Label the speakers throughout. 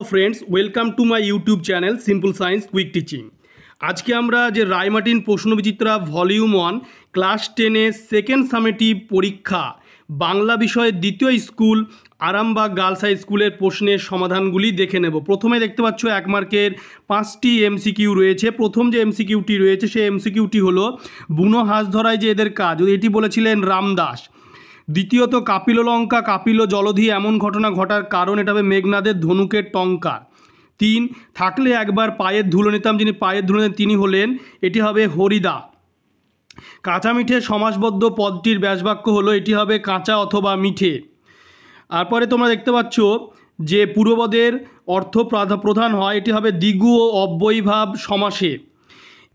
Speaker 1: Friends, welcome to my YouTube channel simple science quick teaching. আজকে আমরা যে রায়মার্টিন প্রশ্নবিচিত্রা ভলিউম 1 ক্লাস 10-এ সেকেন্ড সামেটিভ পরীক্ষা বাংলা বিষয়ের দ্বিতীয় স্কুল আরামবাগ গার্লস হাই স্কুলের প্রশ্নের সমাধানগুলি দেখে নেব। প্রথমে দেখতে পাচ্ছ 1 মার্কের 5টি এমসিকিউ রয়েছে। প্রথম যে এমসিকিউটি রয়েছে সেই এমসিকিউটি হলো বুনো হাঁস ধরায় যে এদের কাজ, এটি বলেছিলেন রামদাস। দ্বিতীয়ত কাপিললঙ্কা কাপিল জলধি এমন ঘটনা ঘটার কারণ, এটা হবে মেঘনাদের ধনুকের টঙ্কার। 3 থাকলে একবার পায়ের ধুলো নিতাম, যিনি পায়ের ধুলো নিতেন তিনি হলেন, এটি হবে হরিদা। কাঁচা মিঠে সমাসবদ্ধ পদটির ব্যাসবাক্য হলো, এটি হবে কাঁচা অথবা মিঠে। তারপরে তোমরা দেখতে পাচ্ছ যে পূর্বপদের অর্থ প্রধান হয়, এটি হবে দ্বিগু ও অব্যয়ীভাব সমাসে।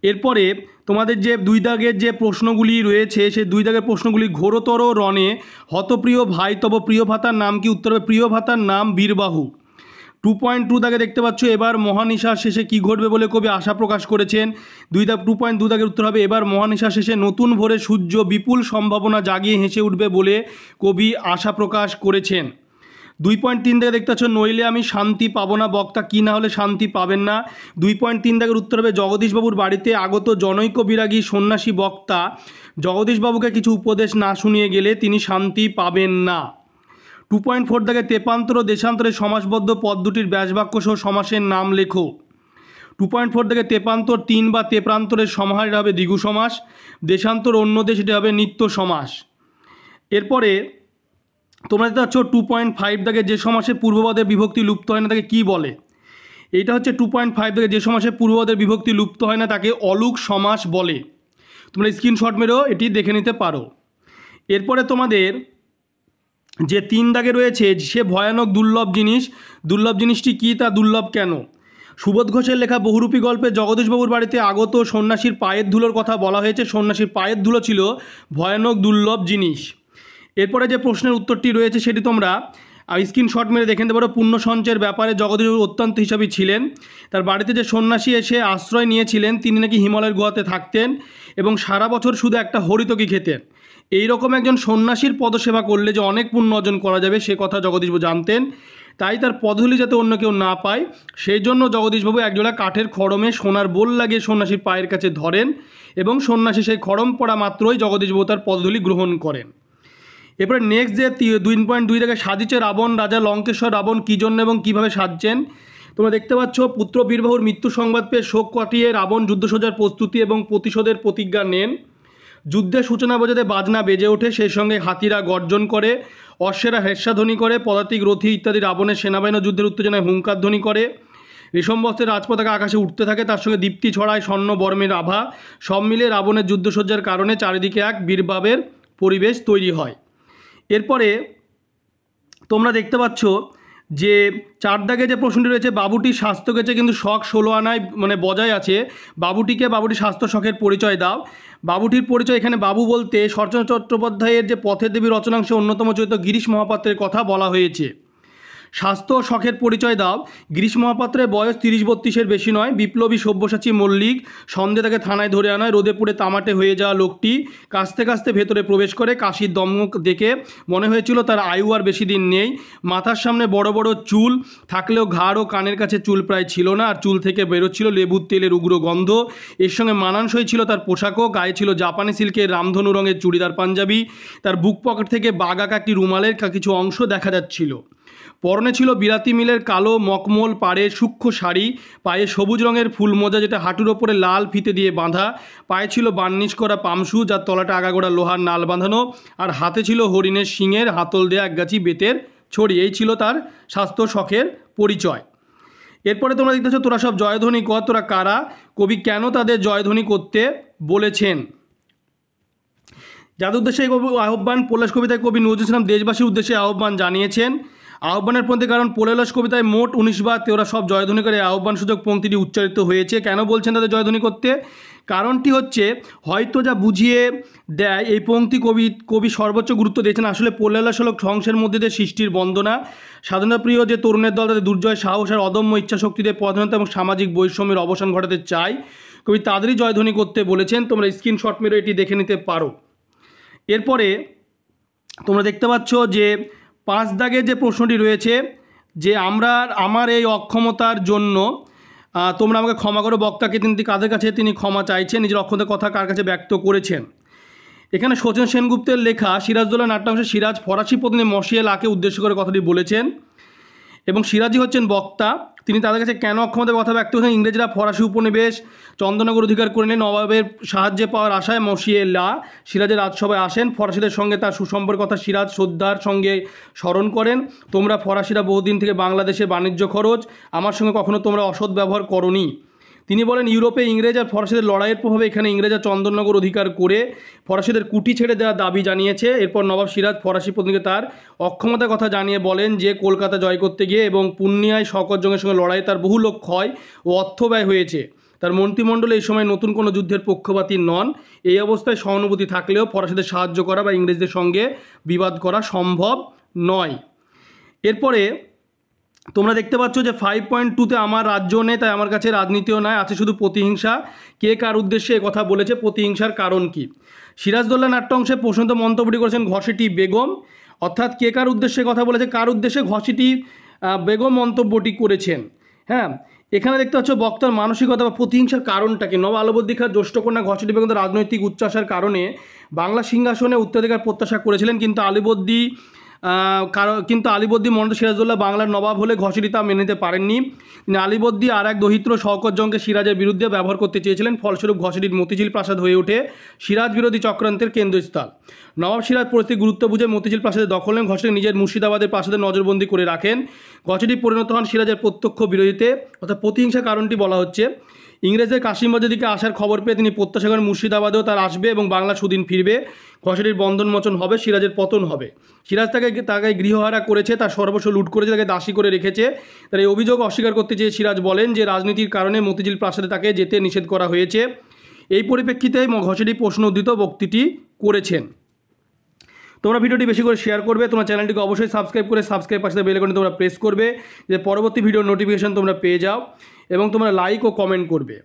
Speaker 1: এরপরে তোমাদের যে 2 দাগের যে প্রশ্নগুলি রয়েছে সেই 2 দাগের প্রশ্নগুলি, ঘোরতর রণে হতপ্রিয় ভাই তব প্রিয় ভাতার নাম কি? উত্তর হবে প্রিয় ভাতার নাম বীরবাহু। 2.2 দাগে দেখতে পাচ্ছ এবার মহানিশার শেষে কি ঘটবে বলে কবি আশা প্রকাশ করেছেন। 2.2 দাগের উত্তর হবে এবার মহানিশার শেষে নতুন ভোরে সূর্য বিপুল সম্ভাবনা জাগিয়ে হেসে উঠবে বলে কবি আশা প্রকাশ করেছেন। 2.3 দাগে দেখতে পাচ্ছ নইলে আমি শান্তি পাবো না, বক্তা কি না হলে শান্তি পাবেন না। 2.3 দাগের উত্তর হবে জগদীশবাবুর বাড়িতে আগত জনৈক বিরাগী সন্ন্যাসী বক্তা জগদীশবাবুকে কিছু উপদেশ না শুনিয়ে গেলে তিনি শান্তি পাবেন না। 2.4 দাগে তেপান্তর ও দেশান্তরের সমাসবদ্ধ পদ দুটির ব্যাসবাক্য সহ সমাসের নাম লেখো। 2.4 দাগে তেপান্তর 3 বা তেপ্রান্তরের সমাহার, এটা হবে দ্বিগু সমাস। দেশান্তর অন্য দেশ, এটা হবে নিত্য সমাস। এরপরে তোমরা দেখতে পাচ্ছ 2.5 দাগে যে সমাসে পূর্বপদের বিভক্তি লুপ্ত হয় না তাকে কি বলে? এইটা হচ্ছে 2.5 দাগে যে সমাসে পূর্বপদের বিভক্তি লুপ্ত হয় না তাকে অলুক সমাস বলে। তোমরা স্ক্রিনশট মেরেও এটি দেখে নিতে পারো। এরপরে তোমাদের যে 3 দাগে রয়েছে সে ভয়ানক দুর্লভ জিনিস, দুর্লভ জিনিসটি কী, তা দুর্লভ কেন? সুবোধ ঘোষের লেখা বহুরূপী গল্পে জগদীশবাবুর বাড়িতে আগত সন্ন্যাসীর পায়ের ধুলোর কথা বলা হয়েছে। সন্ন্যাসীর পায়ের ধুলো ছিল ভয়ানক দুর্লভ জিনিস। এরপরে যে প্রশ্নের উত্তরটি রয়েছে সেটি তোমরা স্ক্রিনশট মেরে দেখে নিতে পারো। পুণ্য সঞ্চয়ের ব্যাপারে জগদীশবাবু অত্যন্ত হিসাবী ছিলেন। তার বাড়িতে যে সন্ন্যাসী এসে আশ্রয় নিয়েছিলেন তিনি নাকি হিমালয়ের গুহাতে থাকতেন এবং সারা বছর শুধু একটা হরিতকি খেতেন। এই রকম একজন সন্ন্যাসীর পদসেবা করলে যে অনেক পুণ্য অর্জন করা যাবে সে কথা জগদীশবাবু জানতেন। তাই তার পদধূলি যাতে অন্য কেউ না পায় সেই জন্য জগদীশবাবু একজোড়া কাঠের খড়মে সোনার বোল লাগিয়ে সন্ন্যাসীর পায়ের কাছে ধরেন এবং সন্ন্যাসী সেই খড়ম পড়া মাত্রই জগদীশবাবু তার পদধূলি গ্রহণ করেন। এরপরে নেক্সট যে 2.2 থেকে সাজিছে রাবণ, রাজা লঙ্কেশ্বর রাবণ কী জন্য এবং কীভাবে সাজছেন তোমরা দেখতে পাচ্ছ। পুত্র বীরবাহুর মৃত্যু সংবাদ পেয়ে শোক কাটিয়ে রাবণ যুদ্ধসজ্জার প্রস্তুতি এবং প্রতিশোধের প্রতিজ্ঞা নেন। যুদ্ধের সূচনা বোঝাতে বাজনা বেজে ওঠে, সেই সঙ্গে হাতিরা গর্জন করে, অশ্বেরা হের্ষাধ্বনি করে, পদাতিক রথী ইত্যাদি রাবণের সেনাবাহিনী যুদ্ধের উত্তেজনায় হুঙ্কার ধ্বনি করে। রেশম বস্ত্রের রাজপতাকা আকাশে উঠতে থাকে, তার সঙ্গে দীপ্তি ছড়ায় স্বর্ণ বর্মের আভা। সব মিলে রাবণের যুদ্ধসজ্জার কারণে চারিদিকে এক বীরভাবের পরিবেশ তৈরি হয়। এরপরে তোমরা দেখতে পাচ্ছ যে 4 দাগে যে প্রশ্নটি রয়েছে বাবুটির স্বাস্থ্য গেছে কিন্তু শখ 16 আনায় বজায় আছে। বাবুটির স্বাস্থ্য শখের পরিচয় দাও। বাবুটির পরিচয়, এখানে বাবু বলতে শরৎচন্দ্র চট্টোপাধ্যায়ের যে পথের দেবী রচনাংশে অন্যতম চরিত্র গিরিশ মহাপাত্রের কথা বলা হয়েছে। স্বাস্থ্য ও শখের পরিচয় দাও। গিরিশ মহাপাত্রের বয়স 30-32-এর বেশি নয়। বিপ্লবী সব্যসাচী মল্লিক সন্ধ্যে তাকে থানায় ধরে আনায়। রোদে পুড়ে তামাটে হয়ে যাওয়া লোকটি কাস্তে কাস্তে ভেতরে প্রবেশ করে। কাশির দমক দেখে মনে হয়েছিল তার আয়ু আর বেশি দিন নেই। মাথার সামনে বড় বড় চুল থাকলেও ঘাড় ও কানের কাছে চুল প্রায় ছিল না, আর চুল থেকে বেরোচ্ছিল লেবুর তেলের উগ্র গন্ধ। এর সঙ্গে মানানসই ছিল তার পোশাকও। গায়ে ছিল জাপানি সিল্কের রামধনু রঙের চুড়িদার পাঞ্জাবি। তার বুক পকেট থেকে বাগাকা একটি রুমালের কিছু অংশ দেখা যাচ্ছিল। পরনে ছিল বিলাতি মিলের কালো মকমল পাড়ে সূক্ষ্ম শাড়ি, পায়ে সবুজ রঙের ফুল মোজা যেটা হাঁটুর ওপরে লাল ফিতে দিয়ে বাঁধা, পায়ে ছিল বার্নিশ করা পামশু যার তলাটা আগাগোড়া লোহার নাল বাঁধানো, আর হাতে ছিল হরিণের শিঙের হাতল দেয়া একগাছি বেতের ছড়ি। এই ছিল তার স্বাস্থ্য শখের পরিচয়। এরপরে তোমরা দেখতেছ তোরা সব জয়ধ্বনি কর, তোরা কারা, কবি কেন তাদের জয়ধ্বনি করতে বলেছেন। যাদের উদ্দেশ্যে এই আহ্বান, পলাশ কবিতায় কবি নজরুল ইসলাম দেশবাসীর উদ্দেশ্যে আহ্বান জানিয়েছেন। আহ্বানের পন্থী কারণ পলাশ কবিতায় মোট 19 বার তোরা সব জয়ধ্বনি করে আহ্বান সূচক পংক্তিটি উচ্চারিত হয়েছে। কেন বলছেন তাদের জয়ধ্বনি করতে? কারণটি হচ্ছে হয়তো যা বুঝিয়ে দেয় এই পংক্তি কবি সর্বোচ্চ গুরুত্ব দিয়েছেন। আসলে পলাশ হল ধ্বংসের মধ্যে দিয়ে সৃষ্টির বন্দনা। স্বাধীনতাপ্রিয় যে তরুণের দল তাদের দুর্জয় সাহস আর অদম্য ইচ্ছাশক্তিতে পরাধীনতা এবং সামাজিক বৈষম্যের অবসান ঘটাতে চায়, কবি তাদেরই জয়ধ্বনি করতে বলেছেন। তোমরা স্ক্রিনশট মেরে এটি দেখে নিতে পারো। এরপরে তোমরা দেখতে পাচ্ছ যে 5 দাগে যে প্রশ্নটি রয়েছে যে আমার এই অক্ষমতার জন্য তোমরা আমাকে ক্ষমা করো। বক্তাকে তিনি কাদের কাছে তিনি ক্ষমা চাইছেন, নিজের অক্ষমতার কথা কার কাছে ব্যক্ত করেছেন। এখানে শচীন সেনগুপ্তের লেখা সিরাজদৌল্লা নাট্যাংশে সিরাজ ফরাসি প্রতিনিধি মশিয়ে লাকে উদ্দেশ্য করে কথাটি বলেছেন এবং সিরাজই হচ্ছেন বক্তা। তিনি তাদের কাছে কেন অক্ষমতার কথা ব্যক্ত করেছেন, ইংরেজরা ফরাসি উপনিবেশ চন্দননগর অধিকার করে নিয়ে নবাবের সাহায্যে পাওয়ার আশায় মশিয়ে লা সিরাজের রাজসভায় আসেন। ফরাসিদের সঙ্গে তার সুসম্পর্ক কথা সিরাজ শ্রদ্ধার সঙ্গে স্মরণ করেন। তোমরা ফরাসিরা বহুদিন থেকে বাংলাদেশে বাণিজ্য খরচ, আমার সঙ্গে কখনো তোমরা অসৎ ব্যবহার করনি। তিনি বলেন ইউরোপে ইংরেজ আর ফরাসিদের লড়াইয়ের প্রভাবে এখানে ইংরেজরা চন্দননগর অধিকার করে ফরাসিদের কুটি ছেড়ে দেওয়ার দাবি জানিয়েছে। এরপর নবাব সিরাজ ফরাসি প্রতিনিধিকে তার অক্ষমতার কথা জানিয়ে বলেন যে কলকাতা জয় করতে গিয়ে এবং পূর্ণিয়ায় শওকত জংয়ের সঙ্গে লড়াইয়ে তার বহু লোক ক্ষয় ও অর্থ ব্যয় হয়েছে। তার মন্ত্রিমণ্ডল এই সময় নতুন কোনো যুদ্ধের পক্ষপাতী নন। এই অবস্থায় সহানুভূতি থাকলেও ফরাসিদের সাহায্য করা বা ইংরেজদের সঙ্গে বিবাদ করা সম্ভব নয়। এরপরে তোমরা দেখতে পাচ্ছ যে 5.2-তে আমার রাজ্য নেই, তাই আমার কাছে রাজনীতিও নয়, আছে শুধু প্রতিহিংসা। কে কার উদ্দেশ্যে কথা বলেছে, প্রতিহিংসার কারণ কি? সিরাজদৌল্লা নাট্যাংশে প্রশ্নিত মন্তব্যটি করেছেন ঘসেটি বেগম, অর্থাৎ কে কার উদ্দেশ্যে কথা বলেছে, কার উদ্দেশ্যে ঘসেটি বেগম মন্তব্যটি করেছেন। হ্যাঁ, এখানে দেখতে পাচ্ছ বক্তার মানসিকতা বা প্রতিহিংসার কারণটা কি। নব আলীবর্দী খাঁর জ্যেষ্ঠ কন্যা ঘসেটি বেগম রাজনৈতিক উচ্চাশার কারণে বাংলা সিংহাসনে উত্তরাধিকার প্রত্যাশা করেছিলেন, কিন্তু আলীবর্দী মন্ডল সিরাজদৌল্লা বাংলার নবাব হলে ঘসেটি তা মেনে নিতে পারেননি। আলীবর্দী আর এক দহিত্র শওকত জংকে সিরাজের বিরুদ্ধে ব্যবহার করতে চেয়েছিলেন। ফলস্বরূপ ঘসেটির মতিঝিল প্রাসাদ হয়ে ওঠে সিরাজ বিরোধী চক্রান্তের কেন্দ্রস্থল। নবাব সিরাজ পরিস্থিতির গুরুত্ব বুঝে মতিঝিল প্রাসাদের দখল নেন। ঘসেটি নিজের মুর্শিদাবাদের প্রাসাদে নজরবন্দি করে রাখেন। ঘসেটি পরিণত হন সিরাজের প্রত্যক্ষ বিরোধীতে, অর্থাৎ প্রতিহিংসা কারণটি বলা হচ্ছে। ইংরেজদের কাশিমবাজার দিকে আসার খবর পেয়ে তিনি প্রত্যাশা করেন মুর্শিদাবাদেও তার আসবে এবং বাংলা সুদিন ফিরবে, ঘসেটির বন্ধনমোচন হবে, সিরাজের পতন হবে। সিরাজ তাকে গৃহহারা করেছে, তার সর্বস্ব লুট করেছে, তাকে দাসী করে রেখেছে। তার এই অভিযোগ অস্বীকার করতে চেয়ে সিরাজ বলেন যে রাজনীতির কারণে মতিঝিল প্রাসাদে তাকে যেতে নিষেধ করা হয়েছে। এই পরিপ্রেক্ষিতে ঘসেটি প্রশ্ন উদ্ধৃত বক্তৃটি করেছেন। তোমরা ভিডিওটি বেশি করে শেয়ার করবে, তোমার চ্যানেলটিকে অবশ্যই সাবস্ক্রাইব করে পাশে বেল আইকনে তোমরা প্রেস করবে যে পরবর্তী ভিডিওর নোটিফিকেশন তোমরা পেয়ে যাও, এবং তোমরা লাইক ও কমেন্ট করবে।